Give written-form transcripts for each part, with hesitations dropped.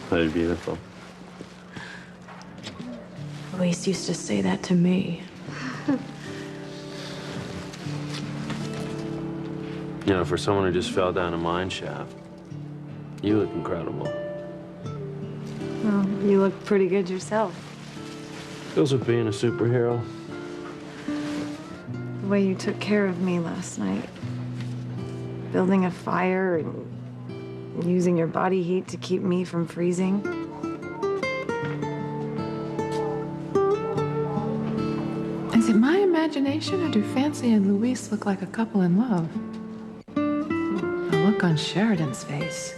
Very beautiful. Luis used to say that to me. You know, for someone who just fell down a mine shaft, you look incredible. Well, you look pretty good yourself. Goes with being a superhero. The way you took care of me last night. Building a fire and using your body heat to keep me from freezing. Is it my imagination, or do Fancy and Luis look like a couple in love? The look on Sheridan's face.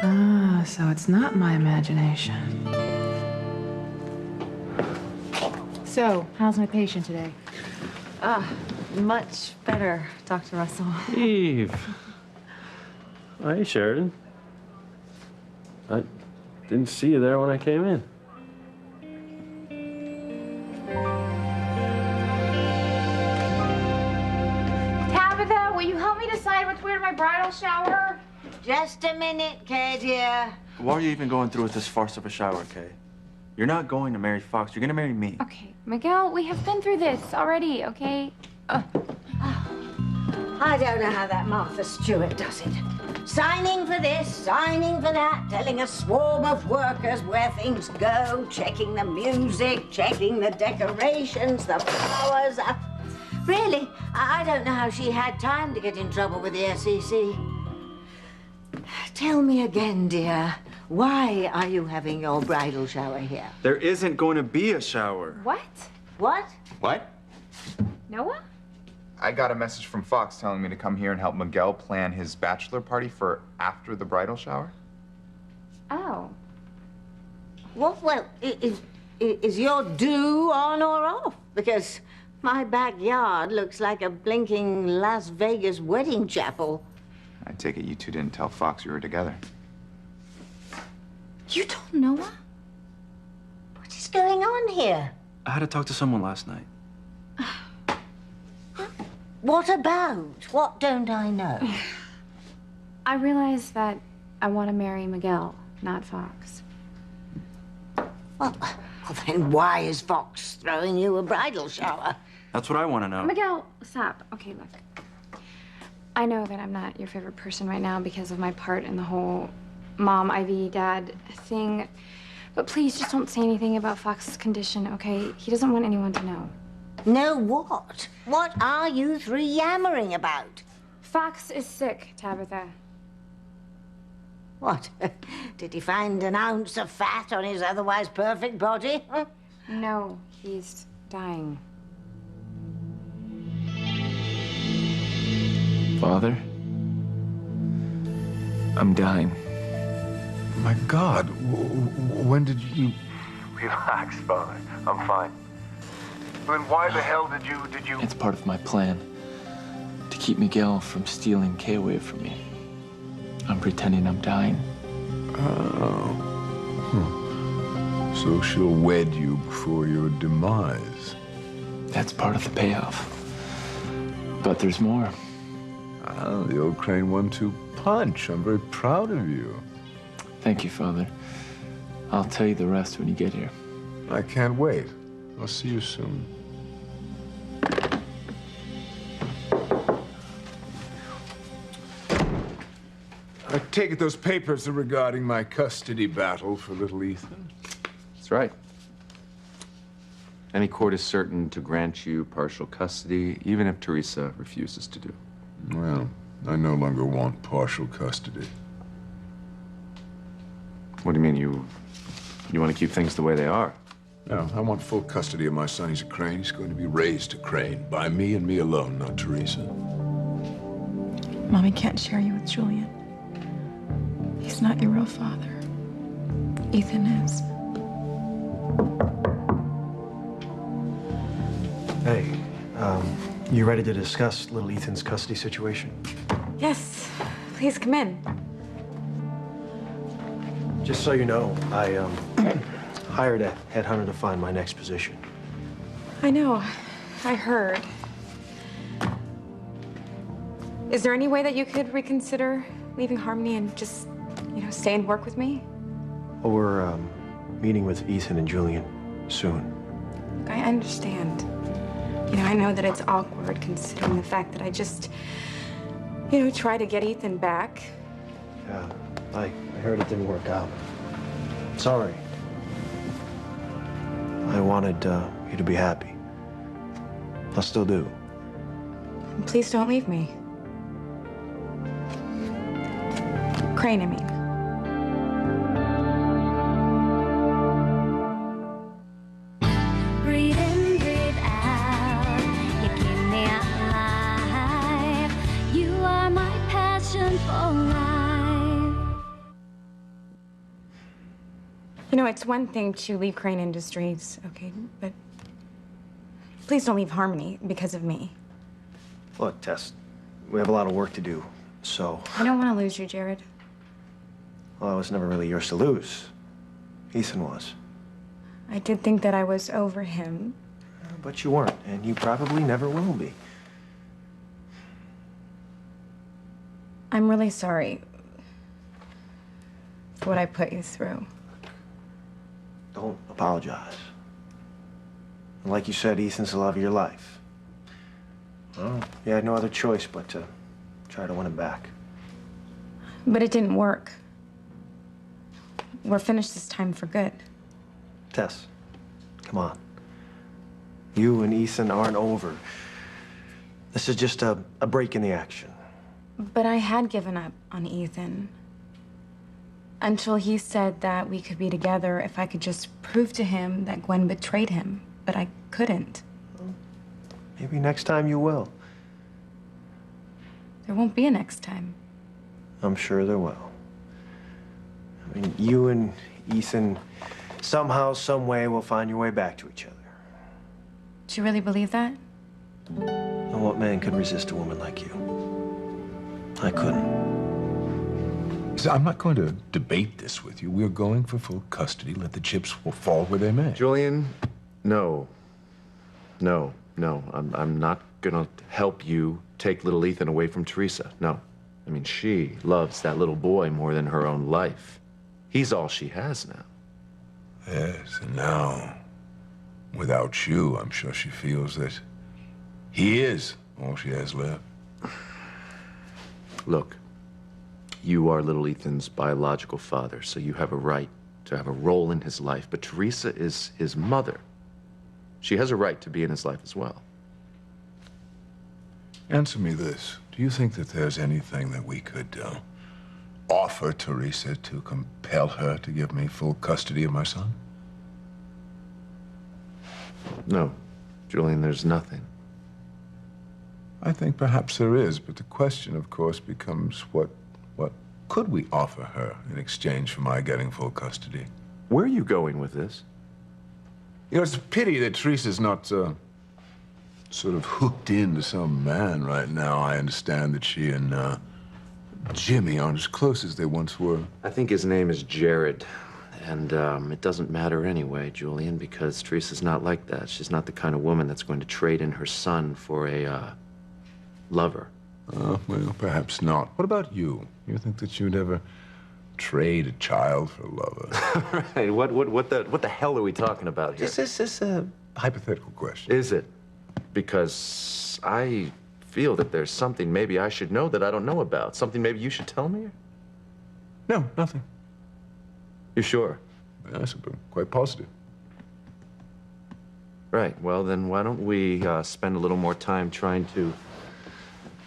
Ah, so it's not my imagination. So, how's my patient today? Much better, Dr. Russell. Eve. Oh, hey, Sheridan. I didn't see you there when I came in. Tabitha, will you help me decide what to wear to my bridal shower? Just a minute, Kay, dear. Why are you even going through with this farce of a shower, Kay? You're not going to marry Fox. You're going to marry me. Okay, Miguel, we have been through this already, okay? I don't know how that Martha Stewart does it. Signing for this, signing for that, telling a swarm of workers where things go, checking the music, checking the decorations, the flowers. Really, I don't know how she had time to get in trouble with the SEC. Tell me again, dear, why are you having your bridal shower here? There isn't going to be a shower. What? What? What? Noah? I got a message from Fox telling me to come here and help Miguel plan his bachelor party for after the bridal shower. Oh. Well, is your do on or off? Because my backyard looks like a blinking Las Vegas wedding chapel. I take it you two didn't tell Fox you were together. You told Noah? What is going on here? I had to talk to someone last night. What about? What don't I know? I realized that I want to marry Miguel, not Fox. Well, then why is Fox throwing you a bridal shower? That's what I want to know. Miguel, stop. Okay, look. I know that I'm not your favorite person right now because of my part in the whole mom, Ivy, dad thing. But please just don't say anything about Fox's condition, okay? He doesn't want anyone to know. Know what? What are you three yammering about? Fox is sick, Tabitha. What? Did he find an ounce of fat on his otherwise perfect body? Huh? No, he's dying. Father, I'm dying. My God, when did you... Relax, Father. I'm fine. Then why the hell did you... It's part of my plan to keep Miguel from stealing Kay away from me. I'm pretending I'm dying. Oh. So she'll wed you before your demise. That's part of the payoff. But there's more. Ah, the old Crane 1-2 punch. I'm very proud of you. Thank you, Father. I'll tell you the rest when you get here. I can't wait. I'll see you soon. I take it those papers are regarding my custody battle for little Ethan? That's right. Any court is certain to grant you partial custody, even if Teresa refuses to do. Well, I no longer want partial custody. What do you mean, you want to keep things the way they are? No, I want full custody of my son. He's a Crane. He's going to be raised a Crane by me and me alone, not Teresa. Mommy can't share you with Julian. He's not your real father. Ethan is. Hey, you ready to discuss little Ethan's custody situation? Yes, please come in. Just so you know, I hired a headhunter to find my next position. I know. I heard. Is there any way that you could reconsider leaving Harmony and just you know, stay and work with me? Well, we're meeting with Ethan and Julian soon. I understand. You know, I know that it's awkward considering the fact that I just, you know, try to get Ethan back. Yeah, I heard it didn't work out. Sorry. I wanted you to be happy. I still do. Please don't leave me. Crane, I mean. Breathe in, breathe out. You keep me alive. You are my passion for life. You know, it's one thing to leave Crane Industries, okay, but please don't leave Harmony because of me. Look, Tess, we have a lot of work to do, so... I don't want to lose you, Jared. Well, I was never really yours to lose. Ethan was. I did think that I was over him. But you weren't, and you probably never will be. I'm really sorry for what I put you through. Don't apologize. And like you said, Ethan's the love of your life. Well, you had no other choice but to try to win him back. But it didn't work. We're finished this time for good. Tess, come on. You and Ethan aren't over. This is just a break in the action. But I had given up on Ethan. Until he said that we could be together if I could just prove to him that Gwen betrayed him. But I couldn't. Maybe next time you will. There won't be a next time. I'm sure there will. I mean, you and Ethan, somehow, some way, will find your way back to each other. Do you really believe that? And what man could resist a woman like you? I couldn't. So I'm not going to debate this with you. We're going for full custody. Let the chips fall where they may. Julian, no. No. I'm not gonna help you take little Ethan away from Teresa. No. I mean, she loves that little boy more than her own life. He's all she has now. Yes, and now, without you, I'm sure she feels that he is all she has left. Look, you are little Ethan's biological father, so you have a right to have a role in his life. But Teresa is his mother. She has a right to be in his life as well. Answer me this. Do you think that there's anything that we could offer Teresa to compel her to give me full custody of my son? No, Julian, there's nothing. I think perhaps there is, but the question, of course, becomes what could we offer her in exchange for my getting full custody? Where are you going with this? You know, it's a pity that Teresa's not sort of hooked into some man right now. I understand that she and Jimmy aren't as close as they once were. I think his name is Jared. And it doesn't matter anyway, Julian, because Teresa's not like that. She's not the kind of woman that's going to trade in her son for a lover. Well, perhaps not. What about you? You think that you'd ever trade a child for a lover? Right. What the hell are we talking about here? This is a hypothetical question. Is it? Because I feel that there's something maybe I should know that I don't know about. Something maybe you should tell me? No, nothing. You sure? Yes, I'm quite positive. Right. Well, then why don't we spend a little more time trying to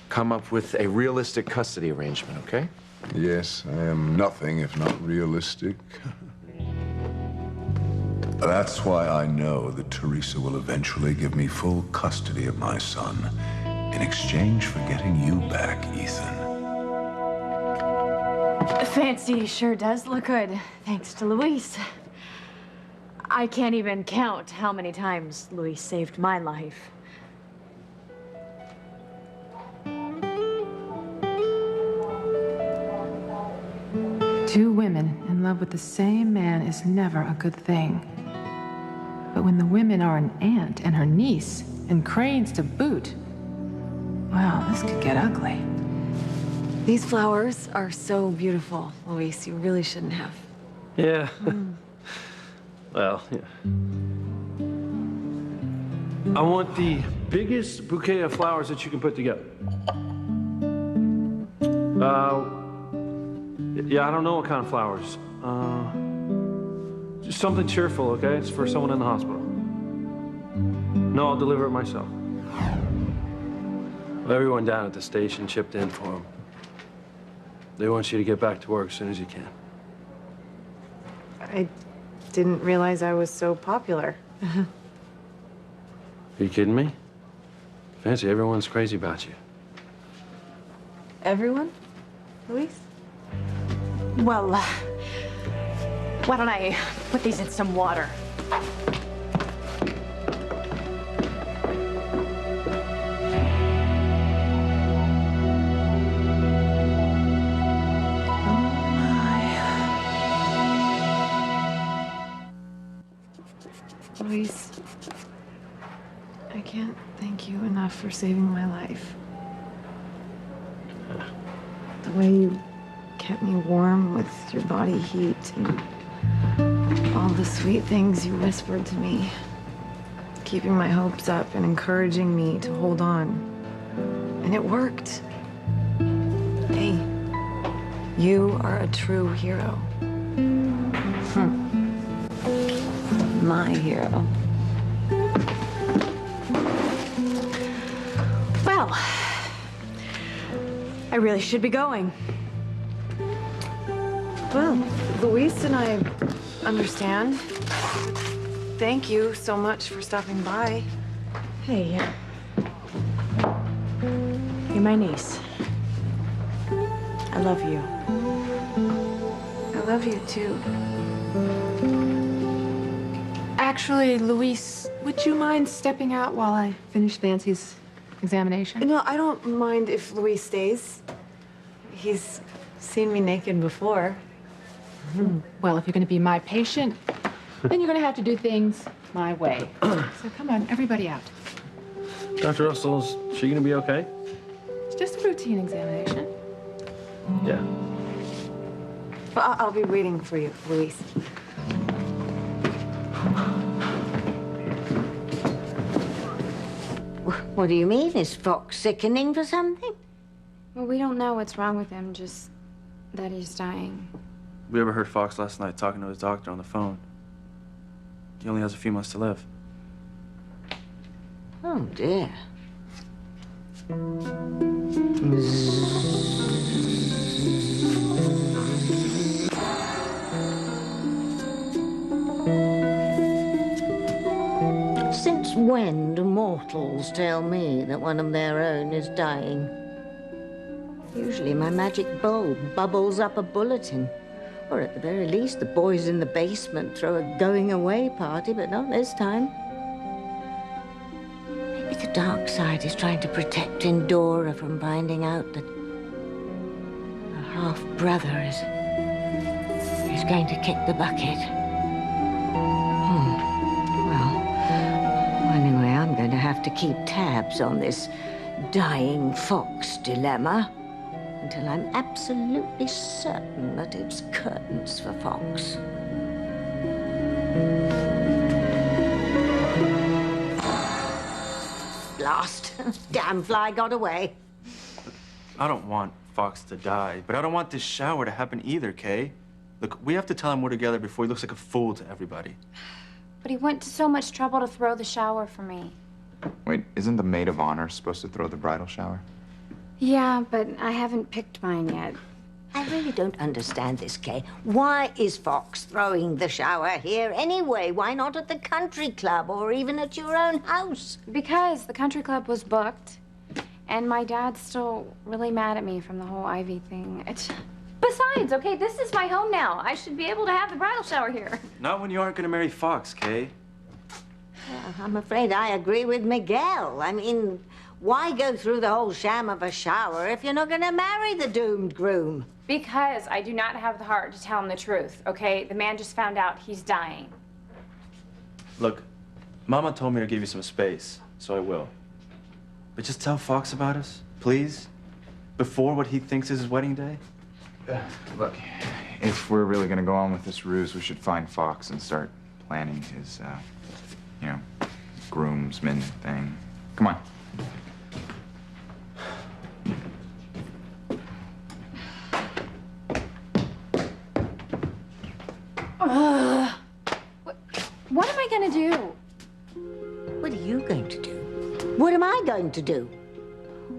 come up with a realistic custody arrangement, okay? Yes, I am nothing if not realistic. That's why I know that Teresa will eventually give me full custody of my son in exchange for getting you back, Ethan. Fancy sure does look good, thanks to Luis. I can't even count how many times Luis saved my life. Two women in love with the same man is never a good thing. But when the women are an aunt and her niece, and Crane's to boot, well, this could get ugly. These flowers are so beautiful, Luis. You really shouldn't have. Yeah. Well, yeah. I want the biggest bouquet of flowers that you can put together. Yeah, I don't know what kind of flowers. Just something cheerful, okay? It's for someone in the hospital. No, I'll deliver it myself. Everyone down at the station chipped in for him. They want you to get back to work as soon as you can. I didn't realize I was so popular. Are you kidding me? Fancy, everyone's crazy about you. Everyone? Luis? Well, why don't I put these in some water? Luis, I can't thank you enough for saving my life. The way you kept me warm with your body heat and all the sweet things you whispered to me, keeping my hopes up and encouraging me to hold on. And it worked. Hey, you are a true hero. My hero. Well, I really should be going. Well, Luis and I understand. Thank you so much for stopping by. Hey, you're my niece. I love you. I love you too. Actually, Luis, would you mind stepping out while I finish Nancy's examination? No, I don't mind if Luis stays. He's seen me naked before. Well, if you're going to be my patient, then you're going to have to do things my way. So come on, everybody out. Dr. Russell, is she going to be okay? It's just a routine examination. Yeah. Well, I'll be waiting for you, Luis. What do you mean? Is Fox sickening for something? Well, we don't know what's wrong with him, just that he's dying. We overheard Fox last night talking to his doctor on the phone. He only has a few months to live. Oh, dear. Since when do mortals tell me that one of their own is dying? Usually my magic bulb bubbles up a bulletin. Or at the very least, the boys in the basement throw a going-away party, but not this time. Maybe the dark side is trying to protect Endora from finding out that her half-brother is going to kick the bucket. Well, anyway, I'm going to have to keep tabs on this dying Fox dilemma until I'm absolutely certain that it's curtains for Fox. Blast! Damn fly got away. I don't want Fox to die, but I don't want this shower to happen either, Kay. Look, we have to tell him we're together before he looks like a fool to everybody. But he went to so much trouble to throw the shower for me. Wait, isn't the maid of honor supposed to throw the bridal shower? Yeah, but I haven't picked mine yet. I really don't understand this, Kay. Why is Fox throwing the shower here anyway? Why not at the country club or even at your own house? Because the country club was booked, and my dad's still really mad at me from the whole Ivy thing. Besides, okay, this is my home now. I should be able to have the bridal shower here. Not when you aren't gonna marry Fox, Kay. I'm afraid I agree with Miguel. I mean, why go through the whole sham of a shower if you're not going to marry the doomed groom? Because I do not have the heart to tell him the truth, okay? The man just found out he's dying. Look, Mama told me to give you some space, so I will. But just tell Fox about us, please. before what he thinks is his wedding day? Look, if we're really gonna go on with this ruse, we should find Fox and start planning his, you know, groomsman thing. Come on. What am I gonna do? What are you going to do? What am I going to do?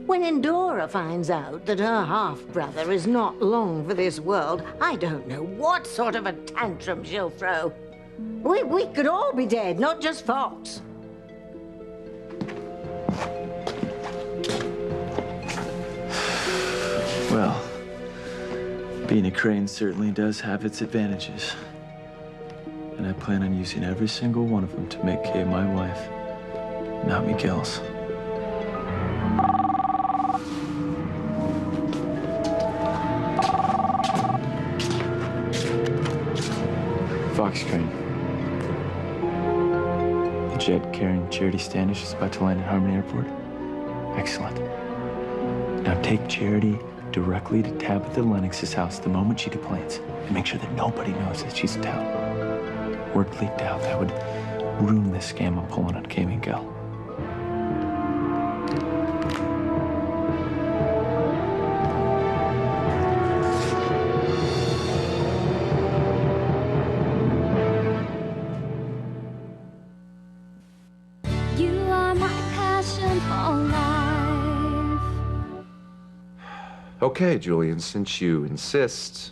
When Endora finds out that her half-brother is not long for this world, I don't know what sort of a tantrum she'll throw. We could all be dead, not just Fox. Well, being a Crane certainly does have its advantages. And I plan on using every single one of them to make Kay my wife, not Miguel's. Fox Crane. The jet carrying Charity Standish is about to land at Harmony Airport. Excellent. Now take Charity directly to Tabitha Lennox's house the moment she deplanes, and make sure that nobody knows that she's in town. Word leaked out, that would ruin this scam I'm pulling on Kay Miguel. You are my passion for life. Okay, Julian, since you insist,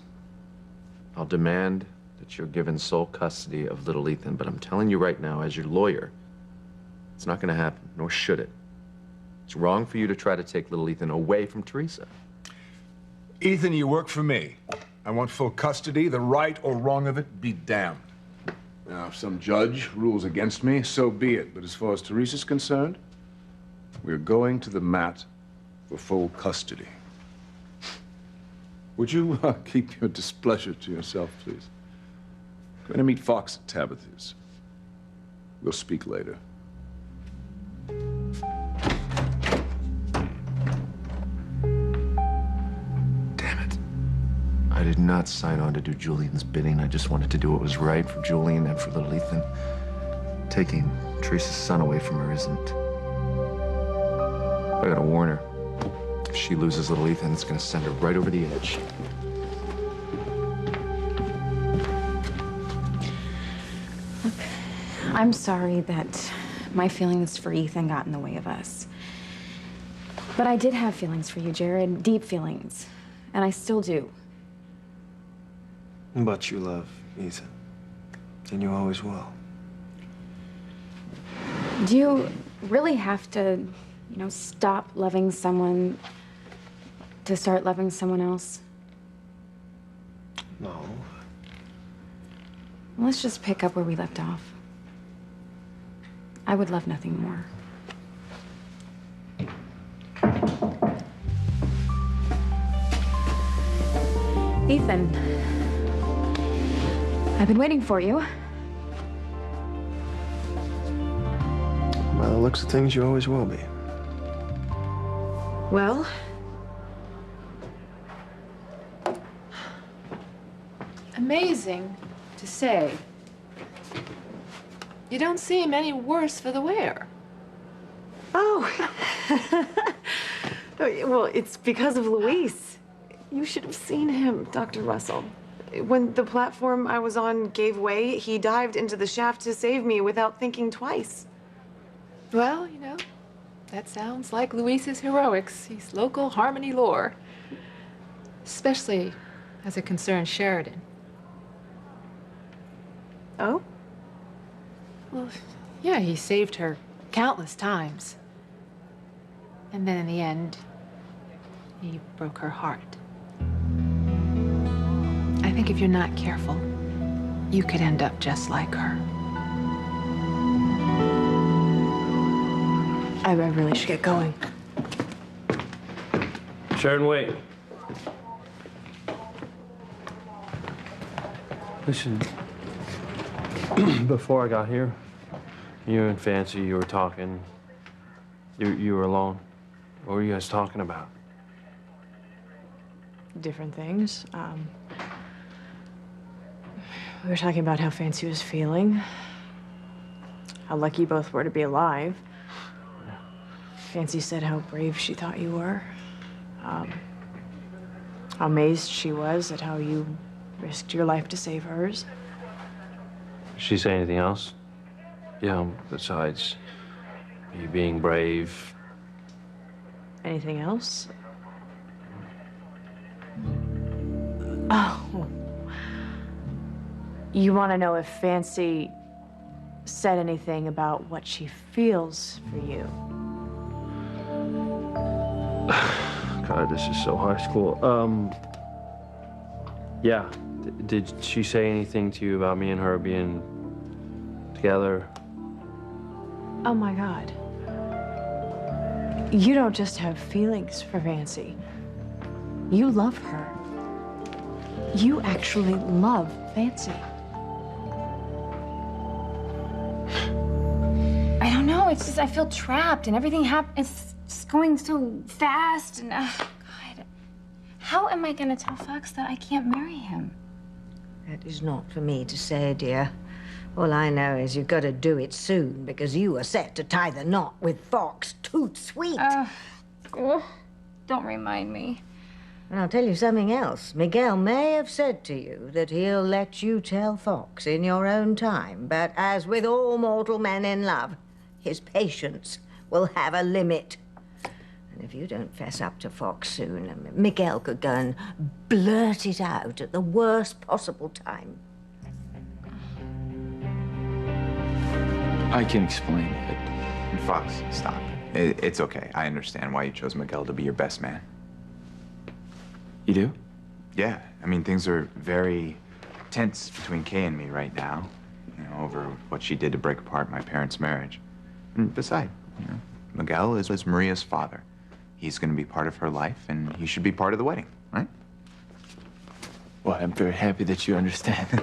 I'll demand that you're given sole custody of little Ethan. But I'm telling you right now, as your lawyer, it's not going to happen, nor should it. It's wrong for you to try to take little Ethan away from Teresa. Ethan, you work for me. I want full custody. The right or wrong of it, be damned. Now, if some judge rules against me, so be it. But as far as Teresa's concerned, we're going to the mat for full custody. Would you keep your displeasure to yourself, please? I'm going to meet Fox at Tabitha's. We'll speak later. I did not sign on to do Julian's bidding. I just wanted to do what was right for Julian and for little Ethan. Taking Teresa's son away from her isn't. I gotta warn her. If she loses little Ethan, it's gonna send her right over the edge. Look, I'm sorry that my feelings for Ethan got in the way of us. But I did have feelings for you, Jared. Deep feelings. And I still do. But you love Ethan. And you always will. Do you really have to, you know, stop loving someone to start loving someone else? No. Let's just pick up where we left off. I would love nothing more. Ethan, I've been waiting for you. By the looks of things, you always will be. Well, Amazing to say. You don't seem any worse for the wear. oh. Well, it's because of Luis. You should have seen him, Dr. Russell. When the platform I was on gave way, he dived into the shaft to save me without thinking twice. Well, you know, that sounds like Luis's heroics. He's local Harmony lore. Especially as it concerns Sheridan. Oh? Well, yeah, he saved her countless times. And then in the end, he broke her heart. I think if you're not careful, you could end up just like her. I really should get going. Sheridan, wait. Listen, before I got here, you and Fancy, you were talking. You were alone. What were you guys talking about? different things. We were talking about how Fancy was feeling, how lucky you both were to be alive. Fancy said how brave she thought you were, how amazed she was at how you risked your life to save hers. Did she say anything else? Yeah, besides you being brave. Anything else? Oh. You want to know if Fancy said anything about what she feels for you? God, this is so high school. Yeah. Did she say anything to you about me and her being together? Oh my God. You don't just have feelings for Fancy. You love her. You actually love Fancy. I don't know. It's just I feel trapped, and everything it's just going so fast, and God, how am I gonna tell Fox that I can't marry him? That is not for me to say, dear. All I know is you've got to do it soon, because you are set to tie the knot with Fox Toot Sweet. Don't remind me. And I'll tell you something else. Miguel may have said to you that he'll let you tell Fox in your own time, but as with all mortal men in love, his patience will have a limit. And if you don't fess up to Fox soon, Miguel could go and blurt it out at the worst possible time. I can explain it. Fox, stop. It's okay. I understand why you chose Miguel to be your best man. You do? Yeah. I mean, things are very tense between Kay and me right now, you know, over what she did to break apart my parents' marriage. And besides, you know, Miguel is Maria's father. He's going to be part of her life, and he should be part of the wedding, right? Well, I'm very happy that you understand.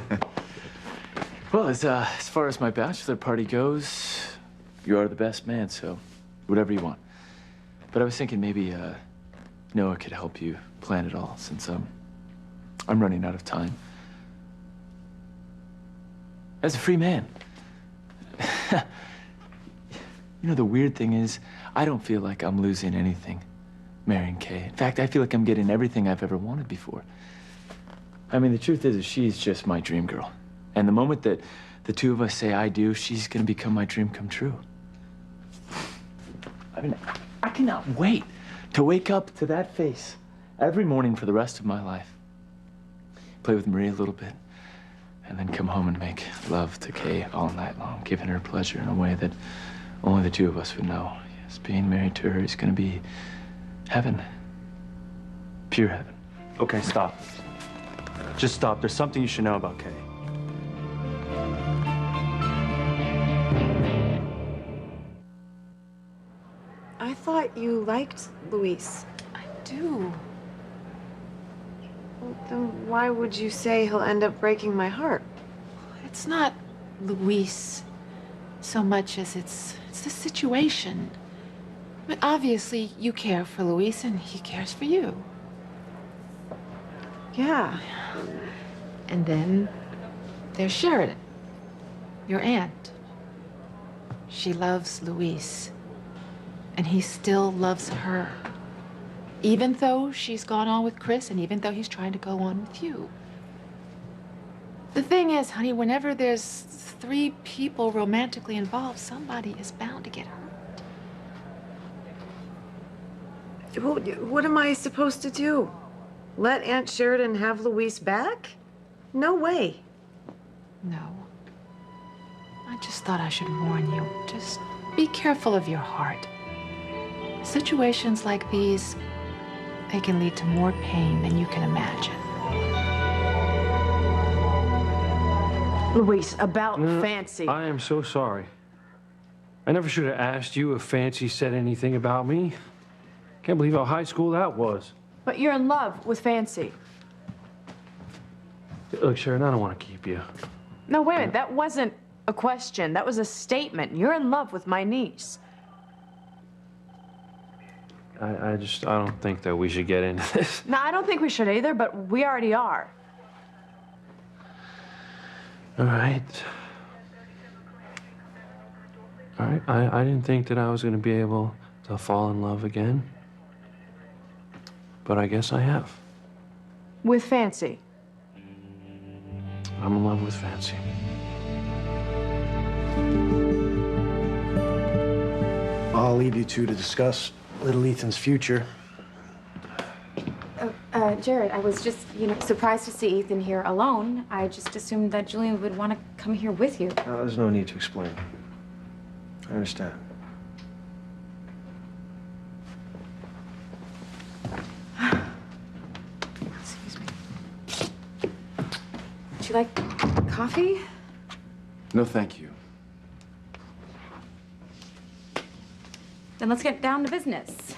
Well, as far as my bachelor party goes, you are the best man, so whatever you want. But I was thinking maybe Noah could help you plan it all, since I'm running out of time. As a free man. You know, the weird thing is, I don't feel like I'm losing anything marrying Kay. In fact, I feel like I'm getting everything I've ever wanted before. I mean, the truth is she's just my dream girl. And the moment that the two of us say I do, she's gonna become my dream come true. I mean, I cannot wait to wake up to that face every morning for the rest of my life. Play with Maria a little bit, and then come home and make love to Kay all night long, giving her pleasure in a way that only the two of us would know. Yes, being married to her is gonna be heaven. Pure heaven. Okay, stop. Just stop. There's something you should know about Kay. I thought you liked Luis. I do. Well, then why would you say he'll end up breaking my heart? It's not Luis so much as it's the situation. But obviously, you care for Luis and he cares for you. Yeah. And then there's Sheridan, your aunt. She loves Luis, and he still loves her. Even though she's gone on with Chris, and even though he's trying to go on with you. The thing is, honey, whenever there's three people romantically involved, somebody is bound to get hurt. What am I supposed to do? Let Aunt Sheridan have Luis back? No way. No. I just thought I should warn you. Just be careful of your heart. Situations like these, they can lead to more pain than you can imagine. Luis, about Fancy. I am so sorry. I never should have asked you if Fancy said anything about me. Can't believe how high school that was. But you're in love with Fancy. Look, Sharon, I don't want to keep you. No, wait a minute. That wasn't a question. That was a statement. You're in love with my niece. I don't think that we should get into this. No, I don't think we should either, but we already are. All right. All right, I didn't think that I was going to be able to fall in love again. But I guess I have. With Fancy. I'm in love with Fancy. I'll leave you two to discuss little Ethan's future. Jared, I was just, surprised to see Ethan here alone. I just assumed that Julian would want to come here with you. No, there's no need to explain. I understand. Excuse me. Would you like coffee? No, thank you. Then let's get down to business.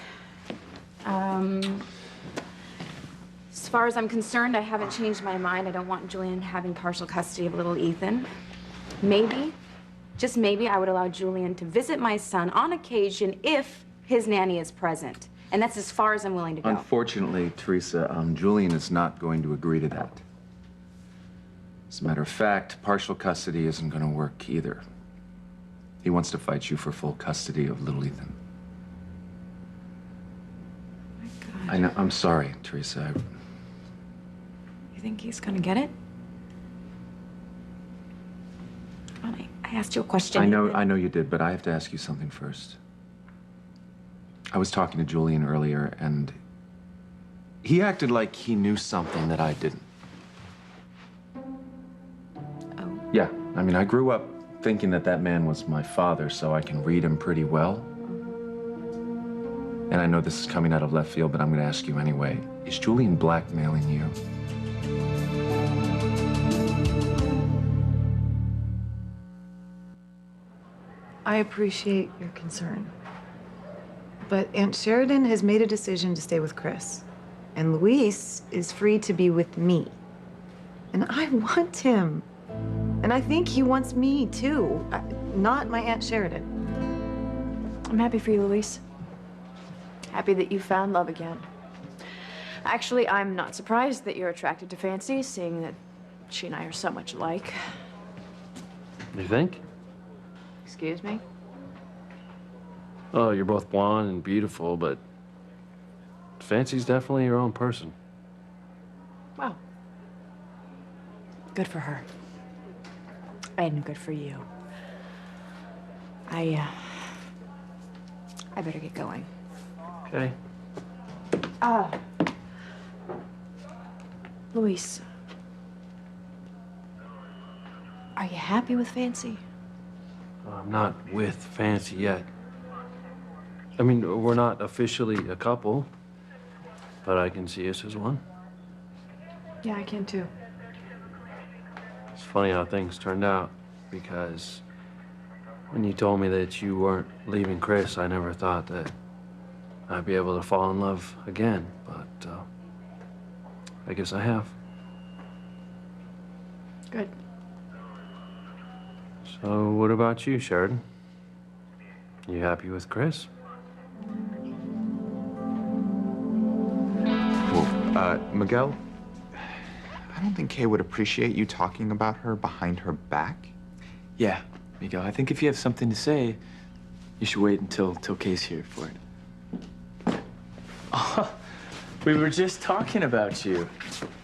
As far as I'm concerned, I haven't changed my mind. I don't want Julian having partial custody of little Ethan. Maybe, just maybe, I would allow Julian to visit my son on occasion if his nanny is present. And that's as far as I'm willing to go. Unfortunately, Teresa, Julian is not going to agree to that. As a matter of fact, partial custody isn't going to work either. He wants to fight you for full custody of little Ethan. I know. I'm sorry, Teresa. You think he's gonna get it? Well, I asked you a question. I know you did, but I have to ask you something first. I was talking to Julian earlier, and he acted like he knew something that I didn't. Oh. Yeah, I mean, I grew up thinking that that man was my father, so I can read him pretty well. And I know this is coming out of left field, but I'm going to ask you anyway. Is Julian blackmailing you? I appreciate your concern. But Aunt Sheridan has made a decision to stay with Chris. And Luis is free to be with me. And I want him. And I think he wants me, too. Not my Aunt Sheridan. I'm happy for you, Luis. Happy that you found love again. Actually, I'm not surprised that you're attracted to Fancy, seeing that she and I are so much alike. You think? Excuse me? Oh, you're both blonde and beautiful, but Fancy's definitely your own person. Well, good for her. And good for you. I better get going. Okay. Luis, are you happy with Fancy? I'm not with Fancy yet. I mean, we're not officially a couple, but I can see us as one. Yeah, I can too. It's funny how things turned out, because when you told me that you weren't leaving Chris, I never thought that I'd be able to fall in love again, but I guess I have. Good. So what about you, Sheridan? You happy with Chris? Well, Miguel, I don't think Kay would appreciate you talking about her behind her back. Yeah, Miguel, I think if you have something to say, you should wait until Kay's here for it. Oh, we were just talking about you.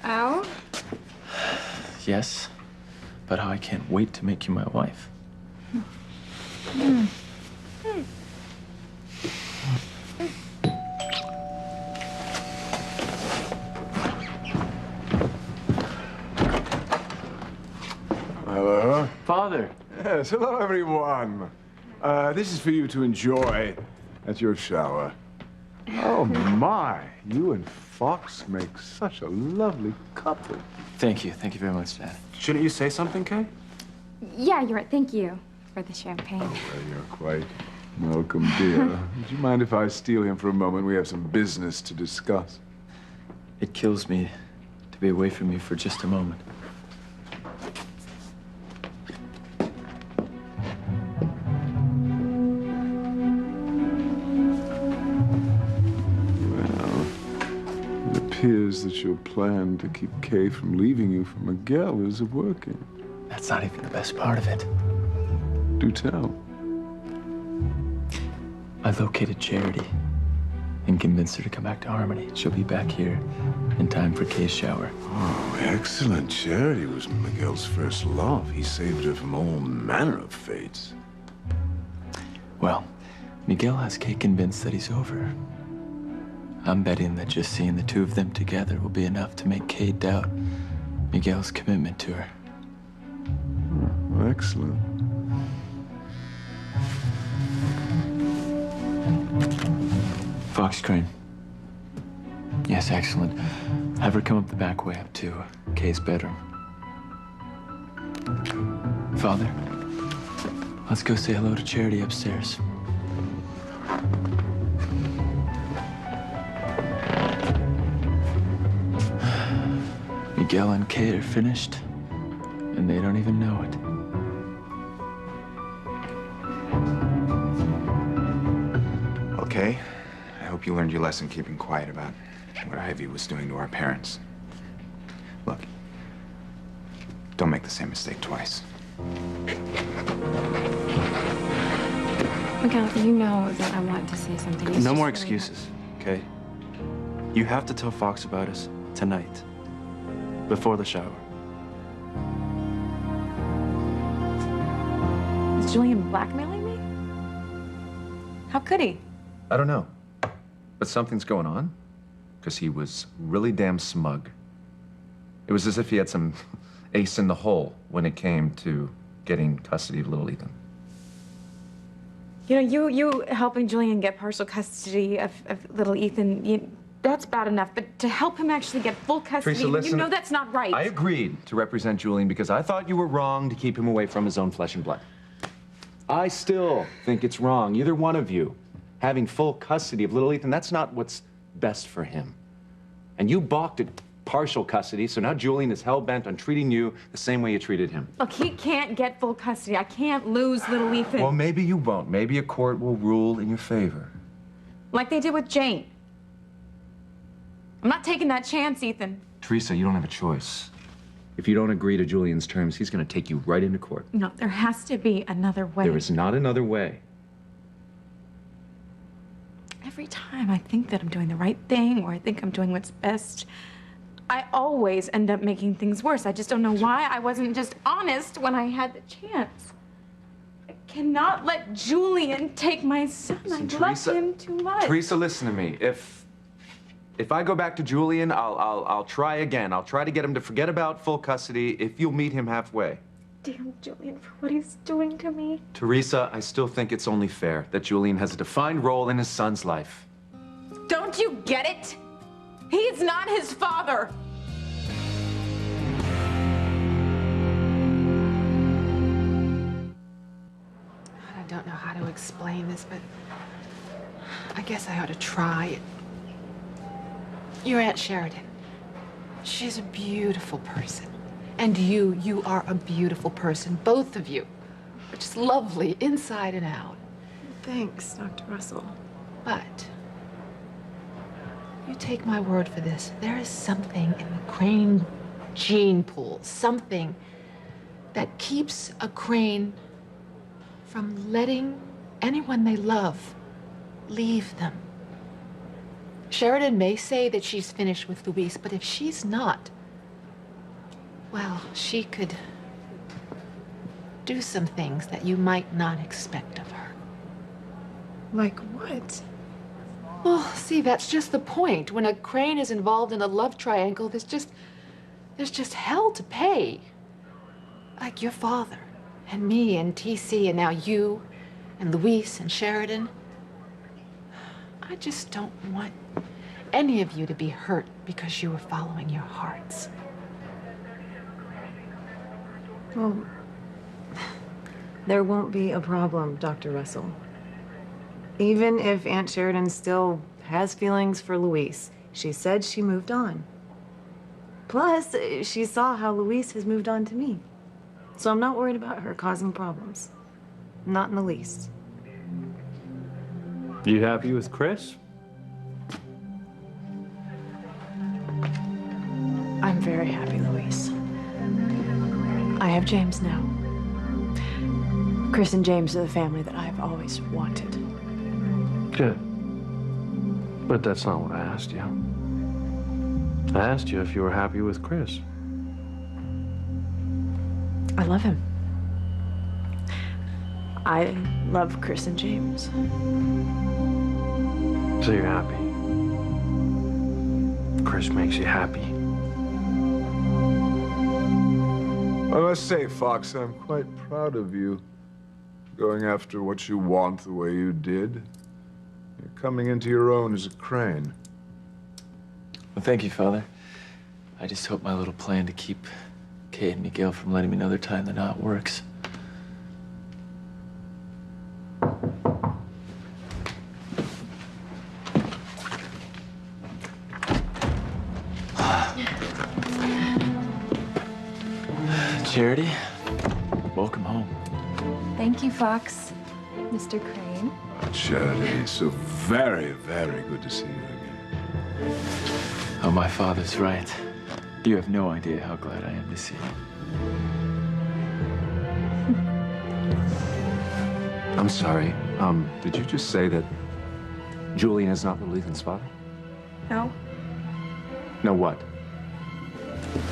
Oh? Yes, but how I can't wait to make you my wife. Hello? Father. Yes, hello, everyone. This is for you to enjoy at your shower. Oh, my. You and Fox make such a lovely couple. Thank you very much, Dad. Shouldn't you say something, Kay? Yeah, you're right. Thank you for the champagne. Well, you're quite welcome, dear. Would you mind if I steal him for a moment? We have some business to discuss. It kills me to be away from you for just a moment. that your plan to keep Kay from leaving you for Miguel is working. That's not even the best part of it. Do tell. I located Charity and convinced her to come back to Harmony. She'll be back here in time for Kay's shower. Oh, excellent. Charity was Miguel's first love. He saved her from all manner of fates. Well, Miguel has Kay convinced that he's over. I'm betting that just seeing the two of them together will be enough to make Kay doubt Miguel's commitment to her. Oh, excellent. Fox Crane. Yes, excellent. Have her come up the back way up to Kay's bedroom. Father, let's go say hello to Charity upstairs. Miguel and Kay are finished, and they don't even know it. Okay. I hope you learned your lesson keeping quiet about what Ivy was doing to our parents. Look, don't make the same mistake twice. Miguel, you know that I want to say something. It's No just more really excuses, okay? You have to tell Fox about us tonight, before the shower. Is Julian blackmailing me? How could he? I don't know. But something's going on. Because he was really damn smug. It was as if he had some ace in the hole when it came to getting custody of little Ethan. You know, you helping Julian get partial custody of little Ethan, that's bad enough. But to help him actually get full custody, Teresa, listen, you know that's not right. I agreed to represent Julian because I thought you were wrong to keep him away from his own flesh and blood. I still think it's wrong, either one of you, having full custody of little Ethan. That's not what's best for him. And you balked at partial custody, so now Julian is hell-bent on treating you the same way you treated him. Look, he can't get full custody. I can't lose little Ethan. Well, maybe you won't. Maybe a court will rule in your favor. Like they did with Jane. I'm not taking that chance, Ethan. Teresa, you don't have a choice. If you don't agree to Julian's terms, he's going to take you right into court. No, there has to be another way. There is not another way. Every time I think that I'm doing the right thing or I think I'm doing what's best, I always end up making things worse. I just don't know why I wasn't just honest when I had the chance. I cannot let Julian take my son. I love Teresa, him too much. Teresa, listen to me. If I go back to Julian, I'll try again. I'll try to get him to forget about full custody if you'll meet him halfway. Damn Julian for what he's doing to me. Teresa, I still think it's only fair that Julian has a defined role in his son's life. Don't you get it? He's not his father. I don't know how to explain this, but I guess I ought to try. Your Aunt Sheridan, she's a beautiful person. And you are a beautiful person, both of you. Just lovely inside and out. Thanks, Dr. Russell. But you take my word for this. There is something in the Crane gene pool, something that keeps a Crane from letting anyone they love leave them. Sheridan may say that she's finished with Luis, but if she's not, well, she could do some things that you might not expect of her. Like what? Well, see, that's just the point. When a Crane is involved in a love triangle, there's just hell to pay. Like your father, and me, and TC, and now you, and Luis, and Sheridan. I just don't want any of you to be hurt because you were following your hearts. Well, there won't be a problem, Dr. Russell. Even if Aunt Sheridan still has feelings for Luis, she said she moved on. Plus, she saw how Luis has moved on to me. So I'm not worried about her causing problems. Not in the least. You happy with Chris? I'm very happy, Luis. I have James now. Chris and James are the family that I've always wanted. Good. But that's not what I asked you. I asked you if you were happy with Chris. I love him. I love Chris and James. So you're happy. Chris makes you happy. I must say, Fox, I'm quite proud of you. Going after what you want the way you did. You're coming into your own as a Crane. Well, thank you, Father. I just hope my little plan to keep Kay and Miguel from letting me know they're tying the knot works. Charity, welcome home. Thank you, Fox. Mr. Crane. Charity, it's so very, very good to see you again. Oh, my father's right. You have no idea how glad I am to see you. I'm sorry. Did you just say that Julian is not little Ethan's father? No. No what?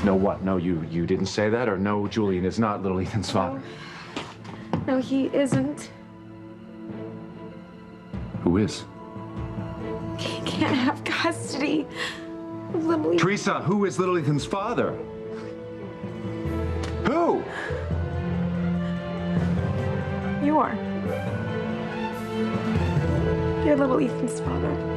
No what? No, you didn't say that? Or no, Julian is not little Ethan's father? No, he isn't. Who is? He can't have custody of little Ethan. Teresa, who is little Ethan's father? Who? You are. You're little Ethan's father.